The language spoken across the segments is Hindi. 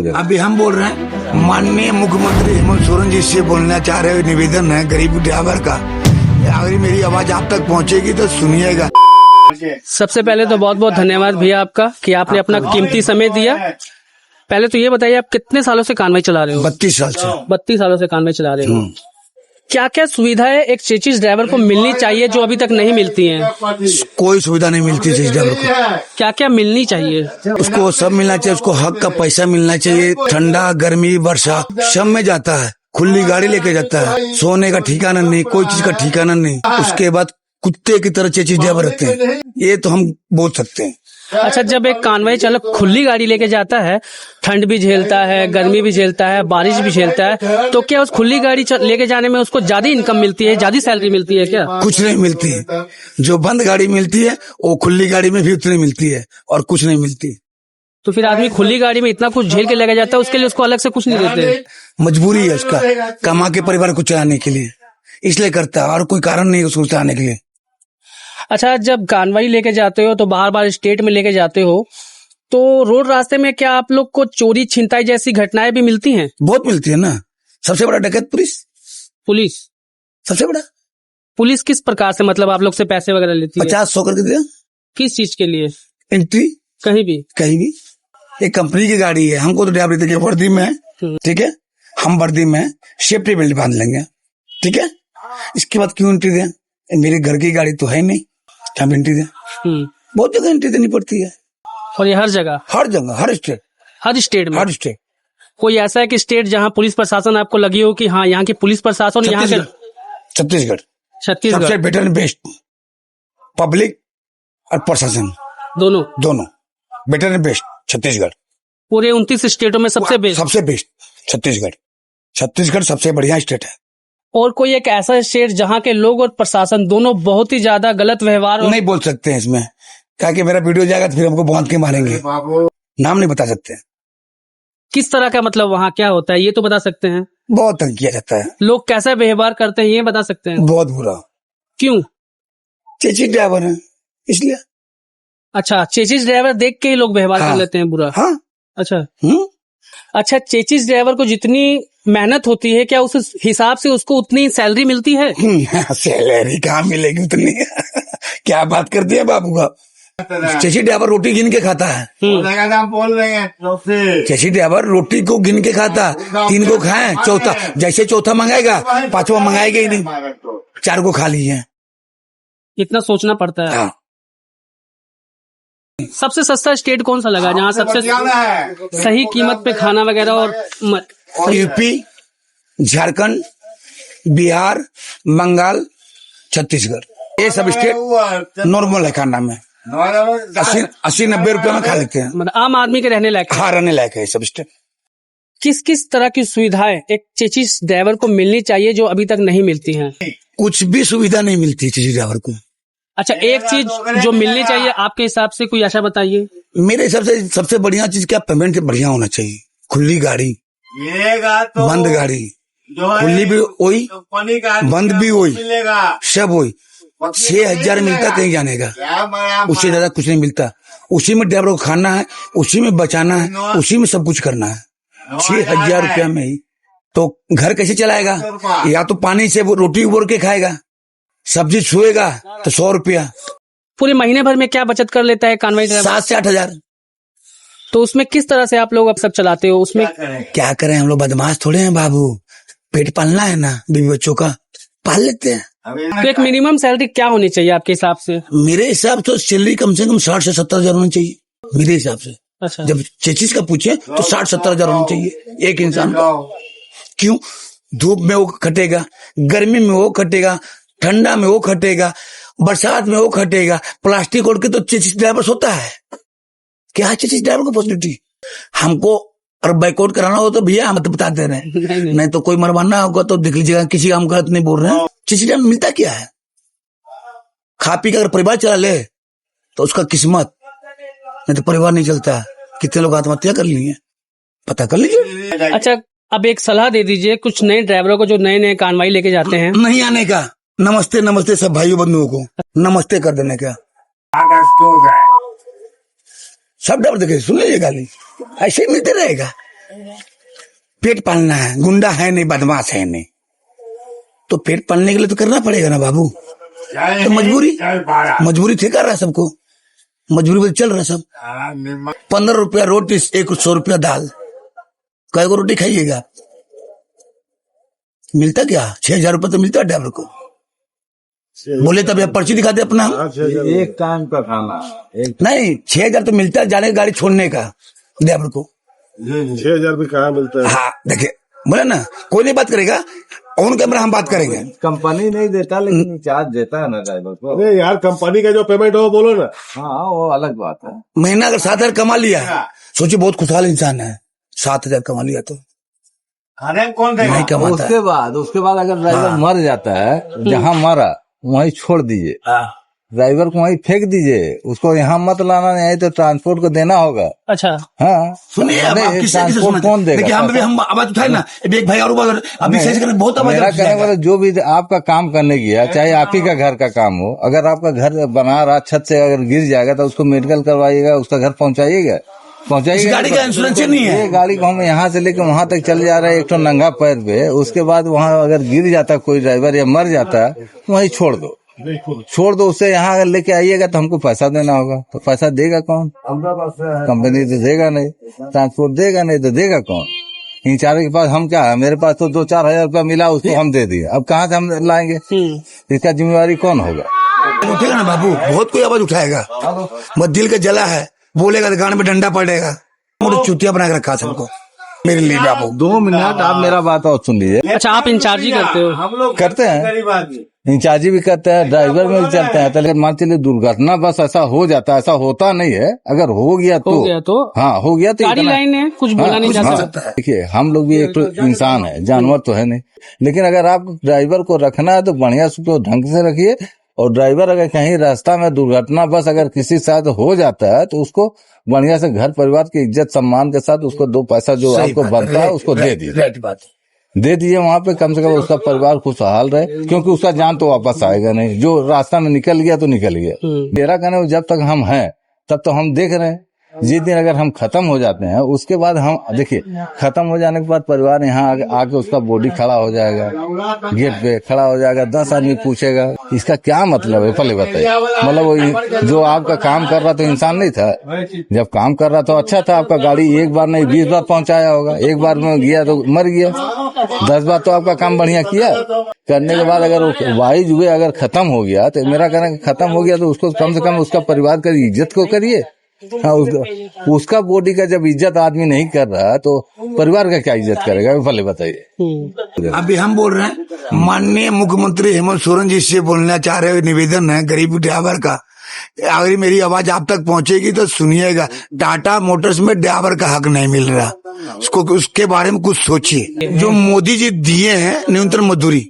अभी हम बोल रहे हैं, माननीय मुख्यमंत्री हेमंत सोरेन जी से बोलना चाह रहे, निवेदन है गरीब ड्राइवर का, अगर मेरी आवाज आप तक पहुंचेगी तो सुनिएगा। सबसे पहले तो बहुत बहुत धन्यवाद भैया आपका कि आपने अपना कीमती समय दिया। पहले तो ये बताइए, आप कितने सालों से कानवाई चला रहे हो? 32 साल से। 32 सालों से कानवाई चला रहे हो। क्या क्या सुविधाएं एक चेचिस ड्राइवर को मिलनी चाहिए जो अभी तक नहीं मिलती हैं? कोई सुविधा नहीं मिलती चेचिस ड्राइवर को। क्या क्या मिलनी चाहिए? उसको सब मिलना चाहिए, उसको हक का पैसा मिलना चाहिए। ठंडा गर्मी वर्षा सब में जाता है, खुली गाड़ी लेके जाता है, सोने का ठिकाना नहीं, कोई चीज का ठिकाना नहीं। उसके बाद कुत्ते की तरह चेचिस ड्राइवर रहते हैं, ये तो हम बोल सकते हैं। अच्छा, जब एक कानवाई चालक खुली गाड़ी लेके जाता है, ठंड भी झेलता है, गर्मी भी झेलता है, बारिश भी झेलता है, तो क्या उस खुली गाड़ी लेके जाने में उसको ज्यादा इनकम मिलती है, ज्यादा सैलरी मिलती है क्या? कुछ नहीं मिलती। जो बंद गाड़ी मिलती है वो खुली गाड़ी में भी उतनी मिलती है और कुछ नहीं मिलती। तो फिर आदमी खुली गाड़ी में इतना कुछ झेल के लेके जाता है, उसके लिए उसको अलग से कुछ नहीं देते? मजबूरी है उसका, कमा के परिवार को चलाने के लिए, इसलिए करता है और कोई कारण नहीं उसको चलाने के लिए। अच्छा, जब कानवाई लेके जाते हो तो बार बार स्टेट में लेके जाते हो, तो रोड रास्ते में क्या आप लोग को चोरी छिनताई जैसी घटनाएं भी मिलती हैं? बहुत मिलती है ना। सबसे बड़ा डकैत पुलिस सबसे बड़ा। पुलिस किस प्रकार से, मतलब आप लोग से पैसे वगैरह लेती है? 50-100 करके दे। किस चीज के लिए? एंट्री कहीं भी। एक कंपनी की गाड़ी है, हमको तो ड्राइवर देते वर्दी में, ठीक है, हम वर्दी में सेफ्टी बेल्ट बांध लेंगे, ठीक है। इसके बाद क्यों एंट्री दें? मेरे घर की गाड़ी तो है नहीं, क्या एंट्री दें? बहुत जगह एंट्री देनी पड़ती है। और ये हर जगह, हर स्टेट में। कोई ऐसा है कि स्टेट जहाँ पुलिस प्रशासन आपको लगी हो कि हाँ, यहाँ की पुलिस प्रशासन, यहाँ के? छत्तीसगढ़ सबसे बेटर एंड बेस्ट, पब्लिक और प्रशासन दोनों बेटर एंड बेस्ट। छत्तीसगढ़ पूरे 29 स्टेटों में सबसे बेस्ट छत्तीसगढ़ सबसे बढ़िया स्टेट है। और कोई एक ऐसा स्टेट जहाँ के लोग और प्रशासन दोनों बहुत ही ज्यादा गलत व्यवहार? नहीं बोल सकते हैं इसमें, क्या कि मेरा वीडियो जाएगा तो फिर हमको बांध के मारेंगे, नाम नहीं बता सकते। किस तरह का, मतलब वहाँ क्या होता है ये तो बता सकते हैं? बहुत तंग किया जाता है। लोग कैसा व्यवहार करते हैं ये बता सकते हैं? बहुत बुरा। क्यों? चेचिस ड्राइवर है इसलिए। अच्छा, चेचिस ड्राइवर देख के ही लोग व्यवहार कर लेते हैं बुरा? हाँ। अच्छा, चेचिस ड्राइवर को जितनी मेहनत होती है, क्या उस हिसाब से उसको उतनी सैलरी मिलती है? सैलरी कहाँ मिलेगी उतनी? क्या बात करती है बाबू का। चेचिस ड्राइवर रोटी गिन के खाता है। बोल रहे हैं चेचिस ड्राइवर रोटी को गिन के खाता, 3 को खाए, चौथा जैसे चौथा मंगाएगा 5वां मंगाएगा ही नहीं, 4 को खा लिए। इतना सोचना पड़ता है। हाँ। सबसे सस्ता स्टेट कौन सा लगा जहाँ सबसे सही कीमत पे खाना वगैरह? और यूपी, झारखंड, बिहार, बंगाल, छत्तीसगढ़, ये सब स्टेट नॉर्मल है खाना में, 80-90 रुपए में खा लेते हैं। मतलब आम आदमी के रहने लायक? हाँ, रहने लायक है सब स्टेट। किस किस तरह की सुविधाएं एक चेचिस ड्राइवर को मिलनी चाहिए जो अभी तक नहीं मिलती हैं? कुछ भी सुविधा नहीं मिलती चेचिस ड्राइवर को। अच्छा, एक चीज जो मिलनी चाहिए आपके हिसाब से कोई ऐसा बताइए। मेरे हिसाब से सबसे बढ़िया चीज क्या, पेमेंट बढ़िया होना चाहिए। खुली गाड़ी, बंद गाड़ी, खुली भी वही, बंद भी वही, सब वही। 6,000 मिलता कहीं जाने का, उससे ज्यादा कुछ नहीं मिलता। उसी में ड्राइवर को खाना है, उसी में बचाना है, उसी में सब कुछ करना है। 6,000 रुपया में ही तो घर कैसे चलाएगा? या तो पानी से वो रोटी उबोर के खाएगा, सब्जी छुएगा तो 100 रुपया। पूरे महीने भर में क्या बचत कर लेता है कानवाई ड्राइवर? 7 से 8 हजार। तो उसमें किस तरह से आप लोग अब सब चलाते हो? उसमें क्या करें, हम लोग बदमाश थोड़े हैं बाबू, पेट पालना है ना, बीवी बच्चों का पाल लेते हैं। तो एक मिनिमम सैलरी क्या होनी चाहिए आपके हिसाब से? मेरे हिसाब से सैलरी कम से कम 60 से 70 हजार होनी चाहिए मेरे हिसाब से। अच्छा, जब चेचिस का पूछे तो 60-70 हजार होनी चाहिए एक इंसान का। क्यों? धूप में वो खटेगा, गर्मी में वो खटेगा, ठंडा में वो खटेगा, बरसात में वो खटेगा। प्लास्टिक ओढ़ के तो चेचिस ड्राइवर सोता है। क्या है चेचिस ड्राइवर को फैसिलिटी? हमको और बाइकआउट कराना हो तो भैया हम तो बताते रहे, नहीं तो कोई मरवाना होगा तो देख लीजिएगा, किसी का हम गलत नहीं बोल रहे हैं। चेचिस ड्राइवर मिलता क्या है? खा पी कर अगर परिवार चला ले तो उसका किस्मत, नहीं तो परिवार नहीं चलता। कितने लोग आत्महत्या कर लिए, पता कर लीजिए। अच्छा, अब एक सलाह दे दीजिए कुछ नए ड्राइवरों को जो नए कानवाई लेके जाते हैं। नहीं आने का, नमस्ते सब भाइयों बंधुओं को नमस्ते कर देने का। सब ड्राइवर देखे सुन लीजिए, गाली ऐसे ही मिलते रहेगा। पेट पालना है, गुंडा है नहीं, बदमाश है नहीं, तो पेट पालने के लिए तो करना पड़ेगा ना बाबू। तो मजबूरी थे कर रहा है सबको, मजबूरी में चल रहा है सब। 15 रुपया रोटी, 100 रुपया दाल, कई को रोटी खाइएगा? मिलता क्या? 6,000 रुपया तो मिलता है ड्राइवर को। बोले तब पर्ची दिखा दे अपना, एक टाइम का खाना नहीं 6,000 तो मिलता है जाने की गाड़ी छोड़ने का ड्राइवर को। 6,000 भी कहाँ मिलता है? हाँ देखिए, बोले ना कोई नहीं बात करेगा, ऑन कैमरा हम बात करेंगे। कंपनी नहीं देता लेकिन चार्ज देता है ना ड्राइवर को। अरे यार कंपनी का जो पेमेंट हो बोलो ना। हाँ वो अलग बात है। महीना अगर 7,000 कमा लिया, सोचिए बहुत खुशहाल इंसान है। 7,000 कमा लिया तो खाने कौन देगा? नहीं कमाता है। उसके बाद अगर ड्राइवर मर जाता है, जहाँ मरा वहीं छोड़ दीजिए, ड्राइवर को वहीं फेंक दीजिए, उसको यहाँ मत लाना, नहीं तो ट्रांसपोर्ट को देना होगा। अच्छा हाँ सुनिए, अब आप किससे ट्रांसपोर्ट कौन देगा? देखिए हम आवाज उठाए ना, एक भाई और अभी बहुत आवाज मेरा कहने वाला जो भी आपका काम करने गया, चाहे आप ही का घर का काम हो, अगर आपका घर बना रहा छत से अगर गिर जाएगा तो उसको मेडिकल करवाइएगा, उसका घर पहुंचाइएगा। गाड़ी का इंश्योरेंस नहीं है। ये गाड़ी को हम यहाँ से लेकर वहां तक चल जा रहे हैं एक तो नंगा पैर पे, उसके बाद वहाँ अगर गिर जाता कोई ड्राइवर या मर जाता वहीं छोड़ दो, उससे यहाँ अगर लेके आइएगा तो हमको पैसा देना होगा, तो पैसा देगा कौन? कंपनी तो देगा नहीं, ट्रांसपोर्ट देगा नहीं तो देगा कौन? इन चारों के पास हम क्या है? मेरे पास तो 2-4 हजार रुपया मिला, उसको हम दे दिए, अब कहाँ से हम लाएंगे? इसका जिम्मेवारी कौन होगा? उठेगा ना बाबू, बहुत कोई आवाज उठाएगा, बस दिल का जला है, बोलेगा तो गान में डंडा पड़ेगा। मुझे चुतिया बना के रखा सबको मेरे लिए बाबू। 2 मिनट आप मेरा बात और सुन लीजिए। अच्छा, आप इंचार्ज ही करते हो? हम लोग करते हैं, गरीब आदमी इंचार्जी भी करते हैं, ड्राइवर में भी चलते हैं। तो मान चलिए दुर्घटना बस ऐसा हो जाता है, ऐसा होता नहीं है, अगर हो गया तो हाँ हो गया तो गाड़ी लाइन है, कुछ बोला नहीं जा सकता। देखिए हम लोग भी एक तो इंसान है, जानवर तो है नहीं, लेकिन अगर आप ड्राइवर को रखना है तो बढ़िया से ढंग से रखिए। और ड्राइवर अगर कहीं रास्ता में दुर्घटना बस अगर किसी साथ हो जाता है तो उसको बढ़िया से घर परिवार की इज्जत सम्मान के साथ उसको 2 पैसा जो आपको बनता है उसको दे दीजिए वहाँ पे, कम से कम उसका परिवार खुशहाल रहे, क्योंकि उसका जान तो वापस आएगा नहीं, जो रास्ता में निकल गया तो निकल गया। मेरा कहना जब तक हम हैं तब तो हम देख रहे हैं, जिस दिन अगर हम खत्म हो जाते हैं उसके बाद हम देखिए, खत्म हो जाने के बाद परिवार यहाँ आके उसका बॉडी खड़ा हो जाएगा, गेट पे खड़ा हो जाएगा, 10 आदमी पूछेगा इसका क्या मतलब है, पहले बताइए। मतलब वो जो आपका काम कर रहा था इंसान नहीं था, जब काम कर रहा था अच्छा था, आपका गाड़ी एक बार नहीं 20 बार पहुंचाया होगा, एक बार में गया तो मर गया, 10 बार तो आपका काम बढ़िया किया। करने के बाद अगर वाइज हुए अगर खत्म हो गया तो मेरा कहना खत्म हो गया तो उसको कम से कम उसका परिवार की इज्जत को करिए। हाँ, उसका बॉडी का जब इज्जत आदमी नहीं कर रहा तो परिवार का क्या इज्जत करेगा, भले बताइए। अभी हम बोल रहे हैं, माननीय मुख्यमंत्री हेमंत सोरेन जी से बोलना चाह रहे हुए निवेदन है गरीब ड्राइवर का, अगर मेरी आवाज आप तक पहुंचेगी तो सुनिएगा। टाटा मोटर्स में ड्राइवर का हक नहीं मिल रहा, उसके बारे में कुछ सोचिए। जो मोदी जी दिए हैं न्यूनतम मजदूरी,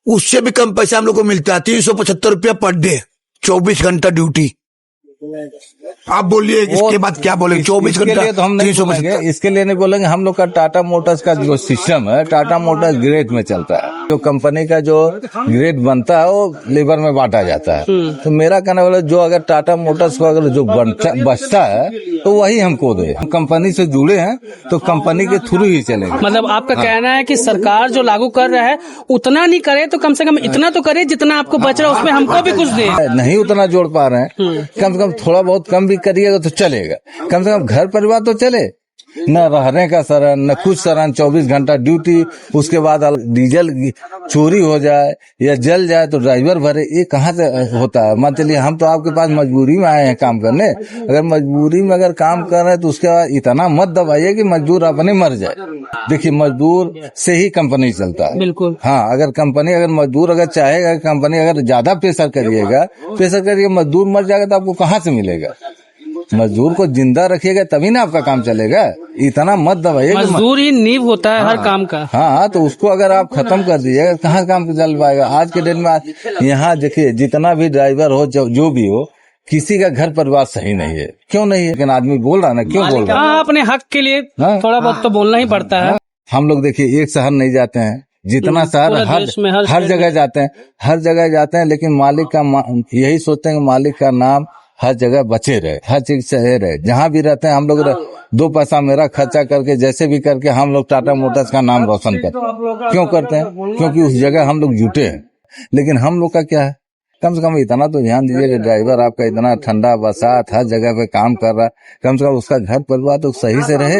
उससे भी कम पैसा हम लोग को मिलता है, 375 रुपया पर डे, 24 घंटा ड्यूटी। आप बोलिए इसके बाद क्या बोलेंगे? 24 घंटा तो हम नहीं बोलेंगे, इसके लिए नहीं बोलेंगे। हम लोग का टाटा मोटर्स का जो सिस्टम है, टाटा मोटर्स ग्रेड में चलता है, जो कंपनी का जो ग्रेड बनता है वो लेबर में बांटा जाता है। तो मेरा कहने वाला जो अगर टाटा मोटर्स को अगर जो बचता है तो वही हमको दे। हम कंपनी से जुड़े हैं तो कंपनी के थ्रू ही चलेंगे। मतलब आपका कहना है कि सरकार जो लागू कर रहा है उतना नहीं करे तो कम से कम इतना तो करे जितना आपको बच रहा है, उसमें हमको भी कुछ दे। नहीं उतना जोड़ पा रहे हैं, कम से कम थोड़ा बहुत कम भी करिएगा तो चलेगा, कम से कम घर परिवार तो चले। न रहने का शरण, न कुछ शरण, 24 घंटा ड्यूटी, उसके बाद डीजल चोरी हो जाए या जल जाए तो ड्राइवर भरे, ये कहाँ से होता है? मान चलिए हम तो आपके पास मजबूरी में आए हैं काम करने, अगर मजबूरी में अगर काम कर रहे हैं तो उसके बाद इतना मत दबाइए कि मजदूर अपने मर जाए। देखिए मजदूर से ही कंपनी चलता है, बिल्कुल। हाँ, अगर कंपनी अगर मजदूर अगर चाहेगा, कंपनी अगर ज्यादा प्रेशर करिए मजदूर मर जाएगा तो आपको कहाँ से मिलेगा? मजदूर को जिंदा रखिएगा तभी ना आपका काम चलेगा, इतना मत दबाइएगा। मजदूर ही नींव होता है हर काम का। हाँ, तो उसको अगर आप खत्म कर दीजिएगा कहाँ काम चल पाएगा? आज के दिन में यहाँ देखिए जितना भी ड्राइवर हो, जो भी हो, किसी का घर परिवार सही नहीं है। क्यों नहीं है? लेकिन आदमी बोल रहा है ना, क्यों बोल रहा है? अपने हक के लिए थोड़ा बहुत तो बोलना ही पड़ता है। हम लोग देखिए एक शहर नहीं जाते हैं, जितना शहर हर जगह जाते हैं, लेकिन मालिक का यही सोचते हैं कि मालिक का नाम हर जगह बचे रहे, हर चीज सही रहे। जहां भी रहते हैं हम लोग 2 पैसा मेरा खर्चा करके जैसे भी करके हम लोग टाटा मोटर्स का नाम रोशन करते हैं। क्यों करते हैं? क्योंकि उस जगह हम लोग जुटे हैं। लेकिन हम लोग का क्या है, कम से कम इतना तो ध्यान दीजिए कि ड्राइवर आपका इतना ठंडा बरसात हर जगह पे काम कर रहा है, कम से कम उसका घर परिवार तो सही से रहे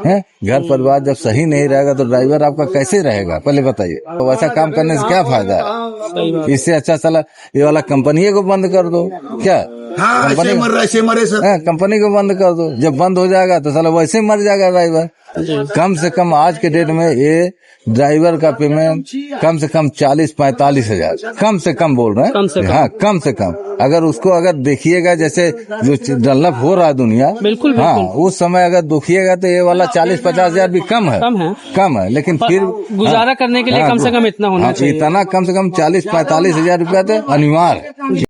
हैं। घर परिवार जब सही नहीं रहेगा तो ड्राइवर आपका कैसे रहेगा, पहले बताइए। तो वैसा काम करने से क्या फायदा है? इससे अच्छा साला ये वाला कंपनी को बंद कर दो। क्या कंपनी मरे सर, कंपनी को बंद कर दो। जब बंद हो जाएगा तो साला वैसे ही मर जाएगा ड्राइवर। कम से कम आज के डेट में ये ड्राइवर का पेमेंट कम से कम 40-45 हजार, कम से कम बोल रहे हैं। हाँ, कम से कम। अगर उसको अगर देखिएगा जैसे जो डेवलप हो रहा है दुनिया, बिल्कुल हाँ, उस समय अगर देखिएगा तो ये वाला 40-50 हजार भी कम है। लेकिन फिर गुजारा करने के लिए कम से कम इतना होना चाहिए। इतना कम से कम 40-45 हजार रुपया तो अनिवार्य है।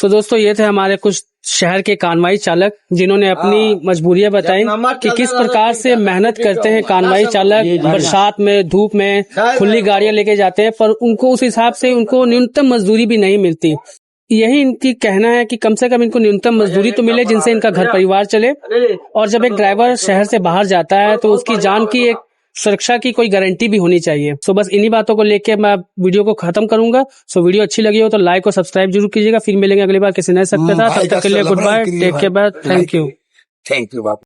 तो दोस्तों ये थे हमारे कुछ शहर के कानवाई चालक जिन्होंने अपनी मजबूरियां बताई कि किस प्रकार से मेहनत करते हैं कानवाई चालक, बरसात में धूप में खुली गाड़ियां लेके जाते हैं, पर उनको उस हिसाब से उनको न्यूनतम मजदूरी भी नहीं मिलती। यही इनकी कहना है कि कम से कम इनको न्यूनतम मजदूरी तो मिले जिनसे इनका घर परिवार चले। और जब एक ड्राइवर शहर से बाहर जाता है तो उसकी जान की एक सुरक्षा की कोई गारंटी भी होनी चाहिए। सो बस इन्हीं बातों को लेके मैं वीडियो को खत्म करूंगा। सो वीडियो अच्छी लगी हो तो लाइक और सब्सक्राइब जरूर कीजिएगा। फिर मिलेंगे अगली बार किसी नए सबके साथ। तब तक के लिए good bye, take care, thank you. Thank you बाप।